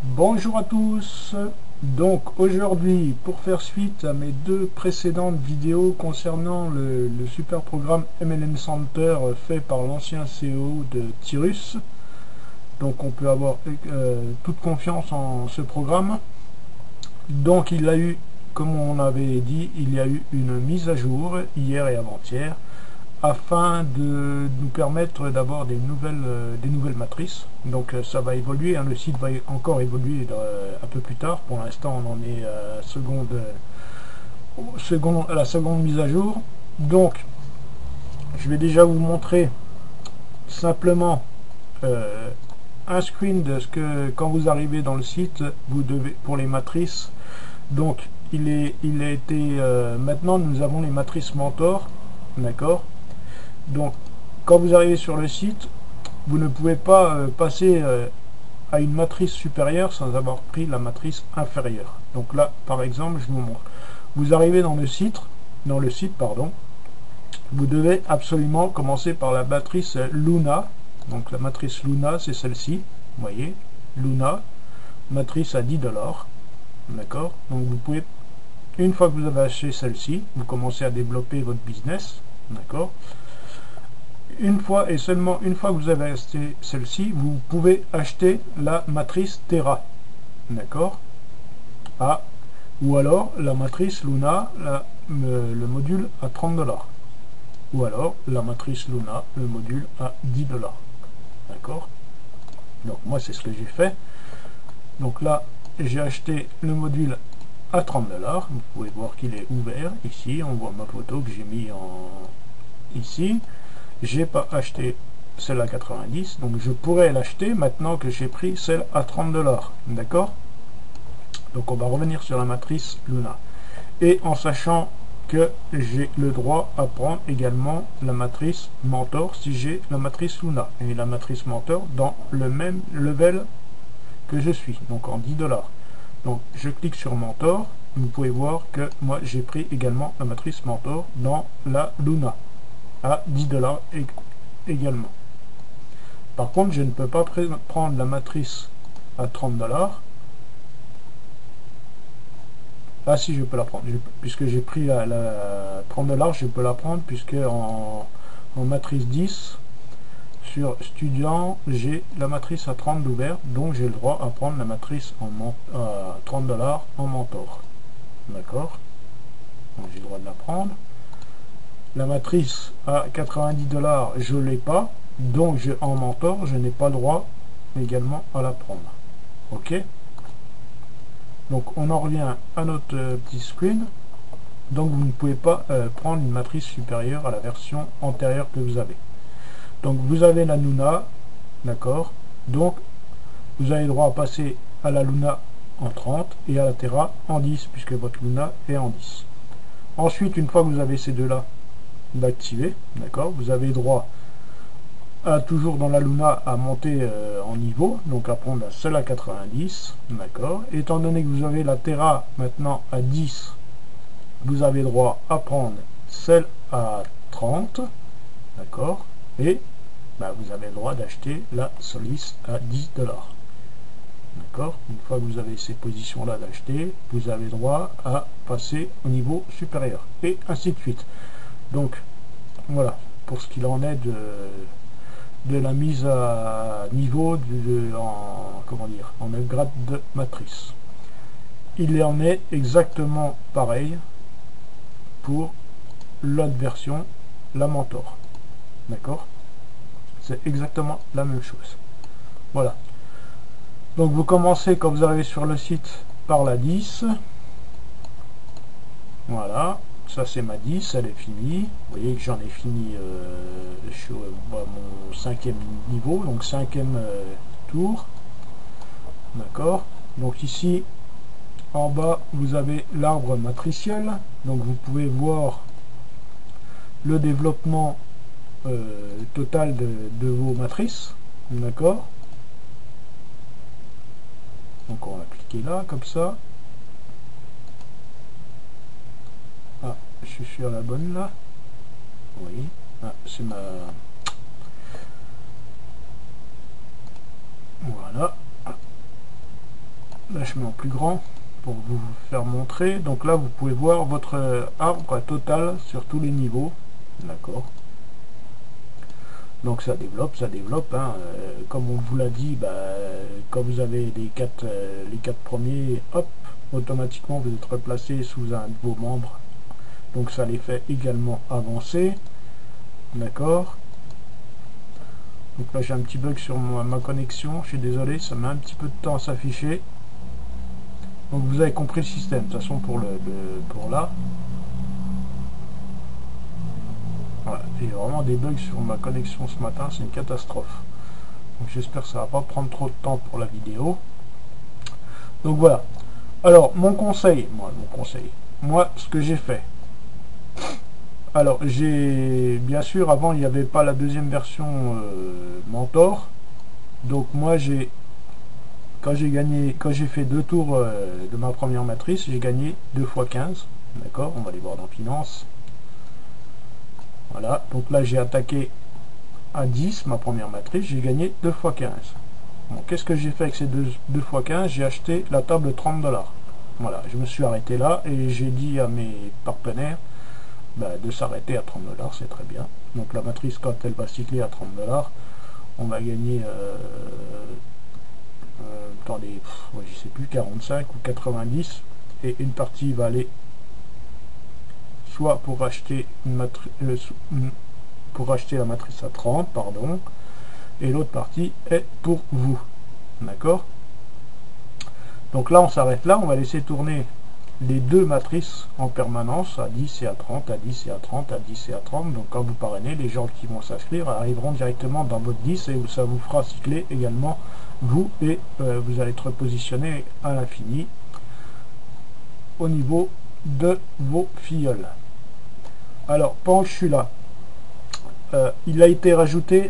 Bonjour à tous. Donc aujourd'hui, pour faire suite à mes deux précédentes vidéos concernant le super programme MLM Center fait par l'ancien CEO de Tyrus, donc on peut avoir toute confiance en ce programme. Donc il a eu, comme on avait dit, il y a eu une mise à jour hier et avant-hier afin de nous permettre d'avoir des nouvelles matrices. Donc ça va évoluer, hein, le site va encore évoluer un peu plus tard. Pour l'instant on en est à la seconde mise à jour. Donc je vais déjà vous montrer simplement un screen de ce que quand vous arrivez dans le site, vous devez pour les matrices. Donc il a été maintenant nous avons les matrices Mentor, d'accord. Donc, quand vous arrivez sur le site, vous ne pouvez pas passer à une matrice supérieure sans avoir pris la matrice inférieure. Donc là, par exemple, je vous montre. Vous arrivez dans le site, pardon. Vous devez absolument commencer par la matrice Luna. Donc la matrice Luna, c'est celle-ci. Vous voyez, Luna, matrice à 10 $. D'accord. Donc vous pouvez, une fois que vous avez acheté celle-ci, vous commencez à développer votre business. D'accord. Une fois et seulement une fois que vous avez acheté celle-ci, vous pouvez acheter la matrice Terra, d'accord, ou alors la matrice Luna, le module à 30 $, ou alors la matrice Luna, le module à 10 $, d'accord. Donc moi c'est ce que j'ai fait. Donc là j'ai acheté le module à 30 $. Vous pouvez voir qu'il est ouvert ici. On voit ma photo que j'ai mis ici. J'ai pas acheté celle à 90, donc je pourrais l'acheter maintenant que j'ai pris celle à 30 $. D'accord. Donc on va revenir sur la matrice Luna. Et en sachant que j'ai le droit à prendre également la matrice Mentor si j'ai la matrice Luna. Et la matrice Mentor dans le même level que je suis, donc en 10 $. Donc je clique sur Mentor. Vous pouvez voir que moi j'ai pris également la matrice Mentor dans la Luna à 10 $ également. Par contre, je ne peux pas prendre la matrice à 30 $. Ah si, je peux la prendre. Puisque j'ai pris la 30 $, je peux la prendre puisque en matrice 10, sur Studiant, j'ai la matrice à 30 d'ouvert, donc j'ai le droit à prendre la matrice à 30 $ en Mentor. D'accord. Donc j'ai le droit de la prendre. La matrice à 90 $, je ne l'ai pas, donc en Mentor, je n'ai pas le droit également à la prendre. Ok. Donc on en revient à notre petit screen. Donc vous ne pouvez pas prendre une matrice supérieure à la version antérieure que vous avez. Donc vous avez la Luna, d'accord. Donc vous avez le droit à passer à la Luna en 30 et à la Terra en 10, puisque votre Luna est en 10. Ensuite, une fois que vous avez ces deux-là d'activer, d'accord, vous avez droit à toujours dans la Luna à monter en niveau, donc à prendre la seule à 90, d'accord. Étant donné que vous avez la Terra maintenant à 10, vous avez droit à prendre celle à 30, d'accord, et vous avez le droit d'acheter la Solis à 10 $. D'accord. Une fois que vous avez ces positions là d'acheter, vous avez droit à passer au niveau supérieur et ainsi de suite. Donc voilà pour ce qu'il en est de la mise à niveau en upgrade de matrice. Il en est exactement pareil pour l'autre version, la Mentor. D'accord. C'est exactement la même chose. Voilà. Donc vous commencez quand vous arrivez sur le site par la 10. Voilà. Ça c'est ma 10, elle est finie. Vous voyez que j'en ai fini sur mon 5e niveau, donc 5e tour. D'accord. Donc ici, en bas, vous avez l'arbre matriciel. Donc vous pouvez voir le développement total de vos matrices. D'accord. Donc on va cliquer là, comme ça. Ah, je suis sur la bonne là. Oui. Ah, c'est ma... Voilà. Là je mets en plus grand pour vous faire montrer. Donc là vous pouvez voir votre arbre total sur tous les niveaux. D'accord. Donc ça développe, hein. Comme on vous l'a dit, quand vous avez les quatre premiers, hop, automatiquement vous êtes replacé sous un de vos membres. Donc ça les fait également avancer. D'accord. Donc là j'ai un petit bug sur ma connexion, je suis désolé, ça met un petit peu de temps à s'afficher. Donc vous avez compris le système. De toute façon pour là. Voilà, j'ai vraiment des bugs sur ma connexion ce matin, c'est une catastrophe. Donc j'espère que ça va pas prendre trop de temps pour la vidéo. Donc voilà. Alors mon conseil, moi ce que j'ai fait. Alors j'ai bien sûr avant il n'y avait pas la deuxième version Mentor. Donc moi quand j'ai fait 2 tours de ma première matrice, j'ai gagné 2 x 15. D'accord, on va les voir dans Finance. Voilà, donc là j'ai attaqué à 10, ma première matrice, j'ai gagné 2 x 15. Bon, qu'est-ce que j'ai fait avec ces 2 x 15? J'ai acheté la table de 30 $. Voilà, je me suis arrêté là et j'ai dit à mes partenaires de s'arrêter à 30 $, c'est très bien. Donc la matrice, quand elle va cycler à 30 $, on va gagner, attendez, je sais plus, 45 ou 90, et une partie va aller soit pour acheter la matrice à 30, pardon, et l'autre partie est pour vous. D'accord? Donc là on s'arrête là, on va laisser tourner les 2 matrices en permanence à 10 et à 30, à 10 et à 30, à 10 et à 30. Donc quand vous parrainez, les gens qui vont s'inscrire arriveront directement dans votre 10 et ça vous fera cycler également vous, et vous allez être positionné à l'infini au niveau de vos filleuls. Alors pendant que je suis là, il a été rajouté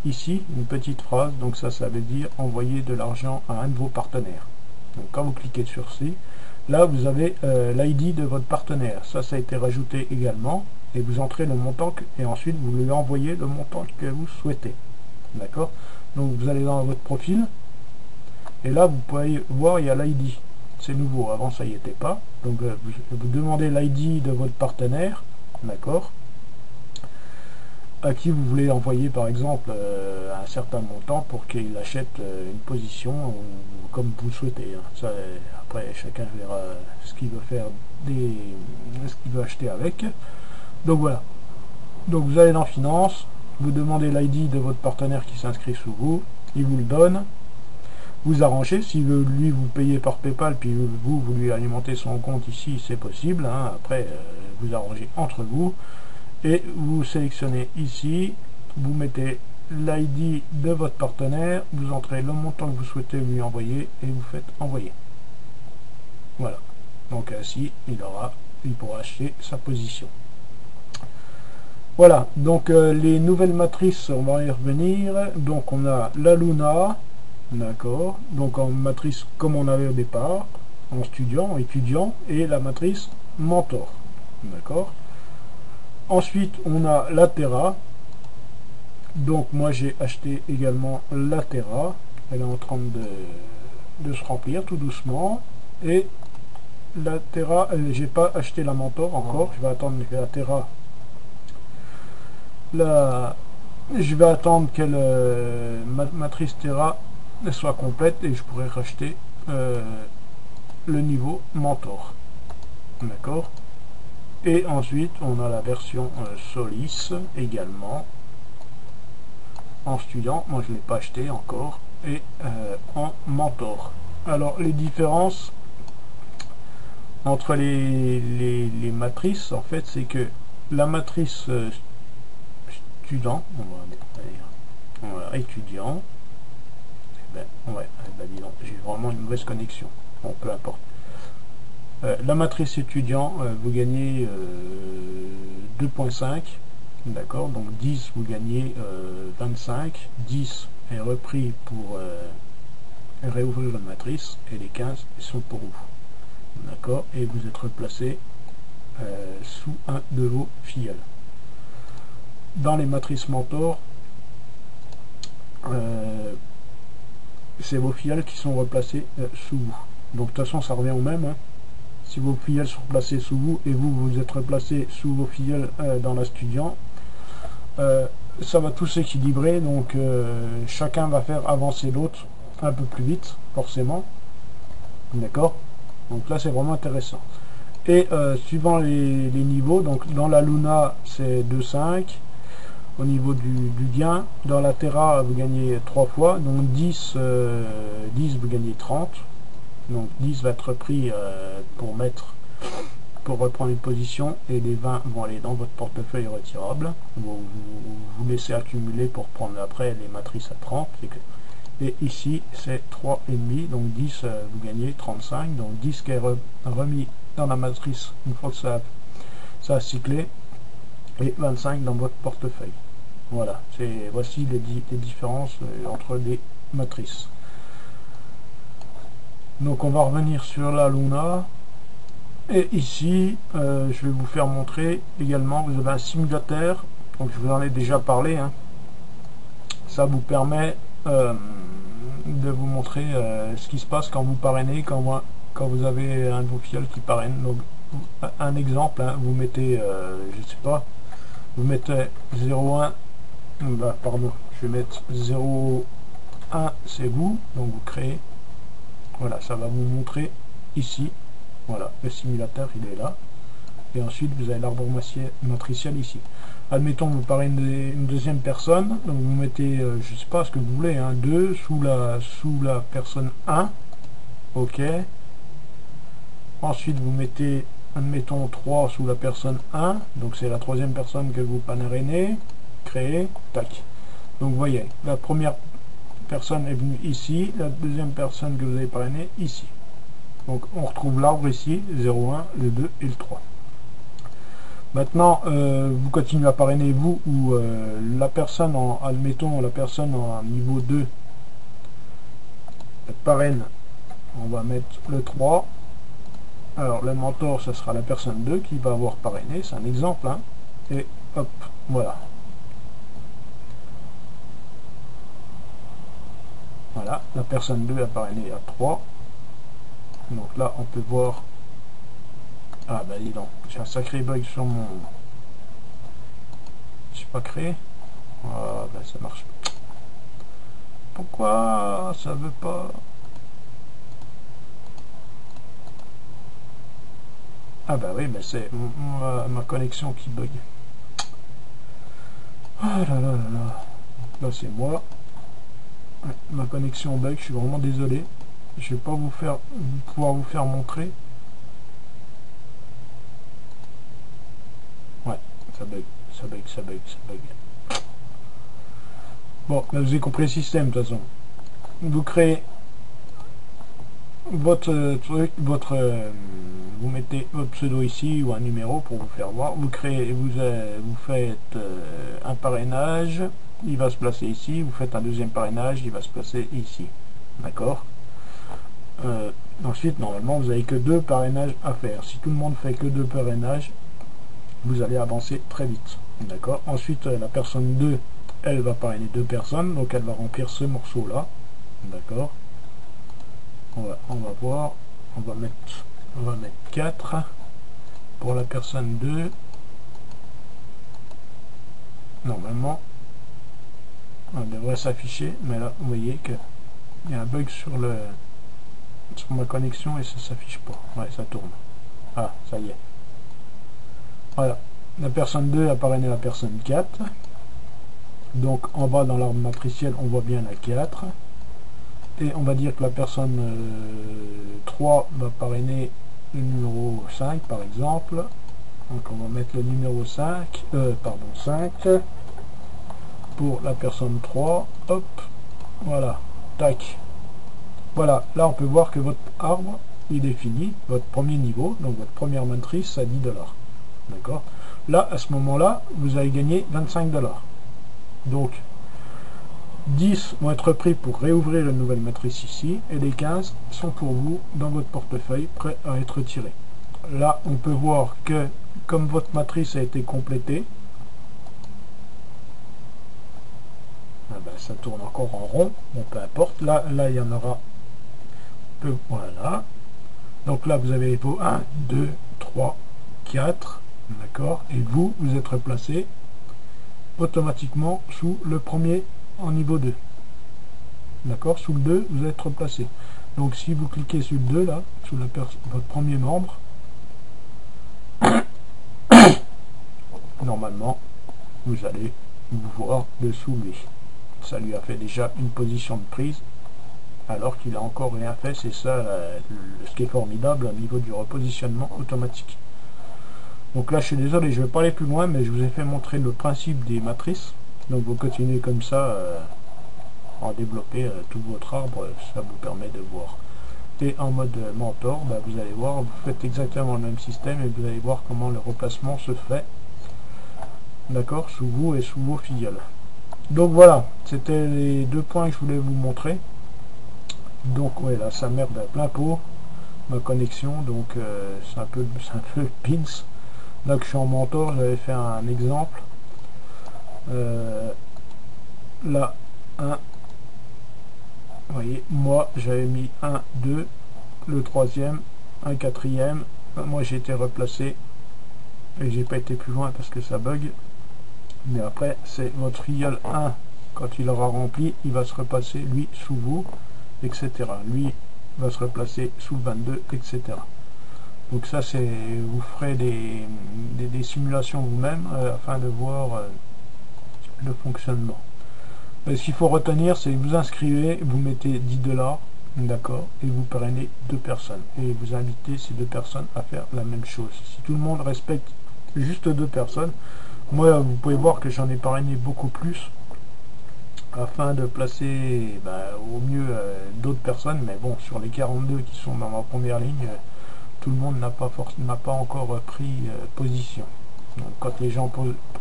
ici une petite phrase, donc ça veut dire envoyer de l'argent à un de vos partenaires. Donc quand vous cliquez sur ci, là vous avez l'ID de votre partenaire, ça a été rajouté également, et vous entrez le montant et ensuite vous lui envoyez le montant que vous souhaitez. D'accord? Donc vous allez dans votre profil et là vous pouvez voir, il y a l'ID, c'est nouveau, avant ça y était pas. Donc vous demandez l'ID de votre partenaire, d'accord, à qui vous voulez envoyer par exemple un certain montant pour qu'il achète une position ou comme vous le souhaitez, hein. Ça, après chacun verra ce qu'il veut faire, ce qu'il veut acheter avec. Donc voilà, donc vous allez dans Finance, vous demandez l'ID de votre partenaire qui s'inscrit sous vous, il vous le donne, vous arrangez, si lui vous payez par PayPal puis vous lui alimentez son compte ici, c'est possible, hein. Après vous arrangez entre vous et vous sélectionnez ici, vous mettez l'ID de votre partenaire, vous entrez le montant que vous souhaitez lui envoyer et vous faites envoyer. Voilà, donc ainsi il pourra acheter sa position. Voilà, donc les nouvelles matrices, on va y revenir. Donc on a la Luna, d'accord, donc en matrice comme on avait au départ, en étudiant, et la matrice Mentor, d'accord. Ensuite on a la Terra, donc moi j'ai acheté également la Terra, elle est en train de se remplir tout doucement, et la Terra, j'ai pas acheté la Mentor encore, je vais attendre que la Terra, je vais attendre que matrice Terra soit complète et je pourrai racheter le niveau Mentor, d'accord. Et ensuite on a la version Solis également en étudiant, moi je ne l'ai pas acheté encore, et en Mentor. Alors les différences entre les matrices, en fait, c'est que la matrice étudiant, voilà, étudiant, dis donc, j'ai vraiment une mauvaise connexion, bon, peu importe. La matrice étudiant, vous gagnez 2.5, d'accord, donc 10 vous gagnez 25, 10 est repris pour réouvrir la matrice, et les 15 sont pour vous, d'accord, et vous êtes replacé sous un de vos filleuls. Dans les matrices Mentor, c'est vos filleuls qui sont replacés sous vous, Donc de toute façon ça revient au même, hein. Si vos filleuls sont placés sous vous et vous, vous êtes replacé sous vos filleuls dans l'estudiant, ça va tout s'équilibrer, donc chacun va faire avancer l'autre un peu plus vite, forcément. D'accord? Donc là c'est vraiment intéressant. Et suivant les niveaux, donc dans la Luna c'est 2,5 au niveau du gain. Dans la Terra vous gagnez 3 fois, donc 10 vous gagnez 30. Donc 10 va être pris pour reprendre une position, et les 20 vont aller dans votre portefeuille retirable. Vous laissez accumuler pour prendre après les matrices à 30. Et ici c'est 3,5, donc 10 vous gagnez 35, donc 10 qui est remis dans la matrice une fois que ça a cyclé, et 25 dans votre portefeuille. Voilà, voici les différences entre les matrices. Donc on va revenir sur la Luna, et ici je vais vous faire montrer également, vous avez un simulateur, donc je vous en ai déjà parlé, hein. Ça vous permet de vous montrer ce qui se passe quand vous parrainez, quand vous avez un de vos filleuls qui parraine. Donc un exemple, hein, vous mettez je sais pas, vous mettez 0,1, pardon, je vais mettre 0,1, c'est vous, donc vous créez, voilà, ça va vous montrer ici, voilà, le simulateur il est là, et ensuite vous avez l'arbre matriciel ici. Admettons vous parrainez une deuxième personne, donc vous mettez, je sais pas ce que vous voulez, hein, 2 sous la personne 1, ok. Ensuite vous mettez, admettons 3 sous la personne 1, donc c'est la troisième personne que vous parrainez, créer, tac. Donc vous voyez, la première personne est venue ici, la deuxième personne que vous avez parrainée ici. Donc on retrouve l'arbre ici, 0, 1, le 2 et le 3. Maintenant, vous continuez à parrainer vous, ou la personne, admettons la personne en niveau 2 parraine, on va mettre le 3. Alors le mentor, ce sera la personne 2 qui va avoir parrainé, c'est un exemple, hein. Et hop, voilà. Voilà, la personne 2 a parrainé à 3. Donc là, on peut voir... Ah bah dis donc, j'ai un sacré bug sur mon... J'ai pas créé. Ah bah ça marche. Pourquoi ça veut pas... Ah bah oui, mais c'est ma connexion qui bug. Ah là là là là. Là c'est moi. Ouais, ma connexion bug, je suis vraiment désolé. Je vais pas pouvoir vous faire montrer. Ouais, ça bug, ça bug, ça bug, ça bug. Bon, là vous avez compris le système de toute façon. Vous créez votre truc, vous mettez votre pseudo ici ou un numéro pour vous faire voir. Vous créez, vous faites un parrainage, il va se placer ici. Vous faites un deuxième parrainage, il va se placer ici. D'accord. Ensuite, normalement, vous n'avez que 2 parrainages à faire. Si tout le monde fait que 2 parrainages, vous allez avancer très vite. D'accord. Ensuite, la personne 2, elle va parrainer 2 personnes, donc elle va remplir ce morceau-là. D'accord. On va voir. On va mettre 4 pour la personne 2. Normalement, on devrait s'afficher, mais là, vous voyez qu'il y a un bug sur ma connexion et ça s'affiche pas. Ouais, ça tourne. Ah, ça y est. Voilà. La personne 2 a parrainé la personne 4. Donc en bas dans l'arbre matriciel, on voit bien la 4. Et on va dire que la personne 3 va parrainer le numéro 5 par exemple. Donc on va mettre le numéro 5 pour la personne 3. Hop, voilà, tac. Voilà, là on peut voir que votre arbre il est fini, votre premier niveau, donc votre première matrice à 10 $. D'accord. Là à ce moment là vous avez gagné 25 $. Donc 10 vont être pris pour réouvrir la nouvelle matrice ici, et les 15 sont pour vous dans votre portefeuille, prêts à être tirés. Là on peut voir que comme votre matrice a été complétée, ah ben, ça tourne encore en rond, bon peu importe, là il y en aura peu, voilà, Donc là, vous avez vos 1, 2, 3, 4, d'accord, et vous êtes replacé automatiquement sous le premier en niveau 2. D'accord, sous le 2, vous êtes replacé. Donc si vous cliquez sur le 2, là, sous votre premier membre, normalement, vous allez vous voir dessous lui. Ça lui a fait déjà une position de prise, alors qu'il a encore rien fait. C'est ça ce qui est formidable au niveau du repositionnement automatique. Donc là, je suis désolé, je ne vais pas aller plus loin, mais je vous ai fait montrer le principe des matrices. Donc vous continuez comme ça, en développer tout votre arbre, ça vous permet de voir. Et en mode mentor, bah, vous allez voir, vous faites exactement le même système et vous allez voir comment le remplacement se fait, d'accord, sous vous et sous vos filleuls. Donc voilà, c'était les deux points que je voulais vous montrer. Donc ouais, là ça merde à plein pot, ma connexion, donc c'est un peu pins. Là que je suis en mentor, j'avais fait un exemple. Là, 1, vous voyez, moi j'avais mis 1, 2, le troisième, un quatrième, moi j'ai été replacé et j'ai pas été plus loin parce que ça bug, mais après c'est votre filleul 1, quand il aura rempli, il va se replacer lui sous vous, etc. Lui va se replacer sous le 22, etc. Donc ça c'est, vous ferez des simulations vous-même afin de voir le fonctionnement. Ce qu'il faut retenir, c'est que vous inscrivez, vous mettez 10 $, d'accord, et vous parrainez 2 personnes. Et vous invitez ces 2 personnes à faire la même chose. Si tout le monde respecte juste 2 personnes, moi vous pouvez voir que j'en ai parrainé beaucoup plus, afin de placer au mieux d'autres personnes, mais bon, sur les 42 qui sont dans ma première ligne, tout le monde n'a pas encore pris position. Donc quand les gens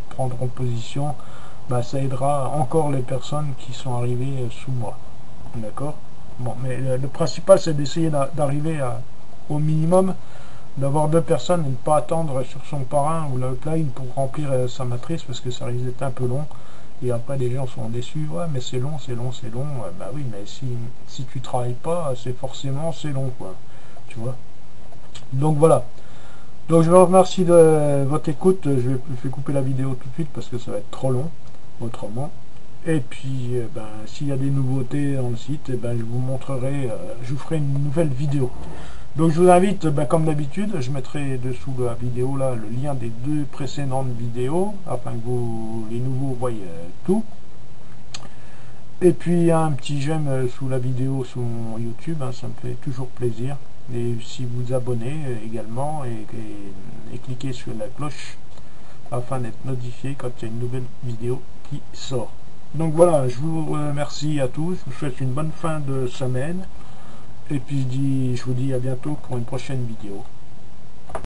prendront position, ça aidera encore les personnes qui sont arrivées sous moi. D'accord? Bon, mais le principal, c'est d'essayer d'arriver au minimum, d'avoir 2 personnes et ne pas attendre sur son parrain ou l'outline pour remplir sa matrice, parce que ça risque d'être un peu long. Et après, les gens sont déçus. Ouais, mais c'est long, c'est long, c'est long. Bah oui, mais si tu travailles pas, c'est long, quoi. Tu vois? Donc voilà. Donc je vous remercie de votre écoute. Je vais couper la vidéo tout de suite parce que ça va être trop long autrement. Et puis s'il y a des nouveautés dans le site, je vous montrerai, je vous ferai une nouvelle vidéo. Donc je vous invite, comme d'habitude, je mettrai dessous la vidéo là le lien des 2 précédentes vidéos afin que les nouveaux voyez tout. Et puis un petit j'aime sous la vidéo sur mon YouTube, ça me fait toujours plaisir. Et si vous abonnez également et cliquez sur la cloche afin d'être notifié quand il y a une nouvelle vidéo qui sort. Donc voilà, je vous remercie à tous, je vous souhaite une bonne fin de semaine et puis je vous dis à bientôt pour une prochaine vidéo.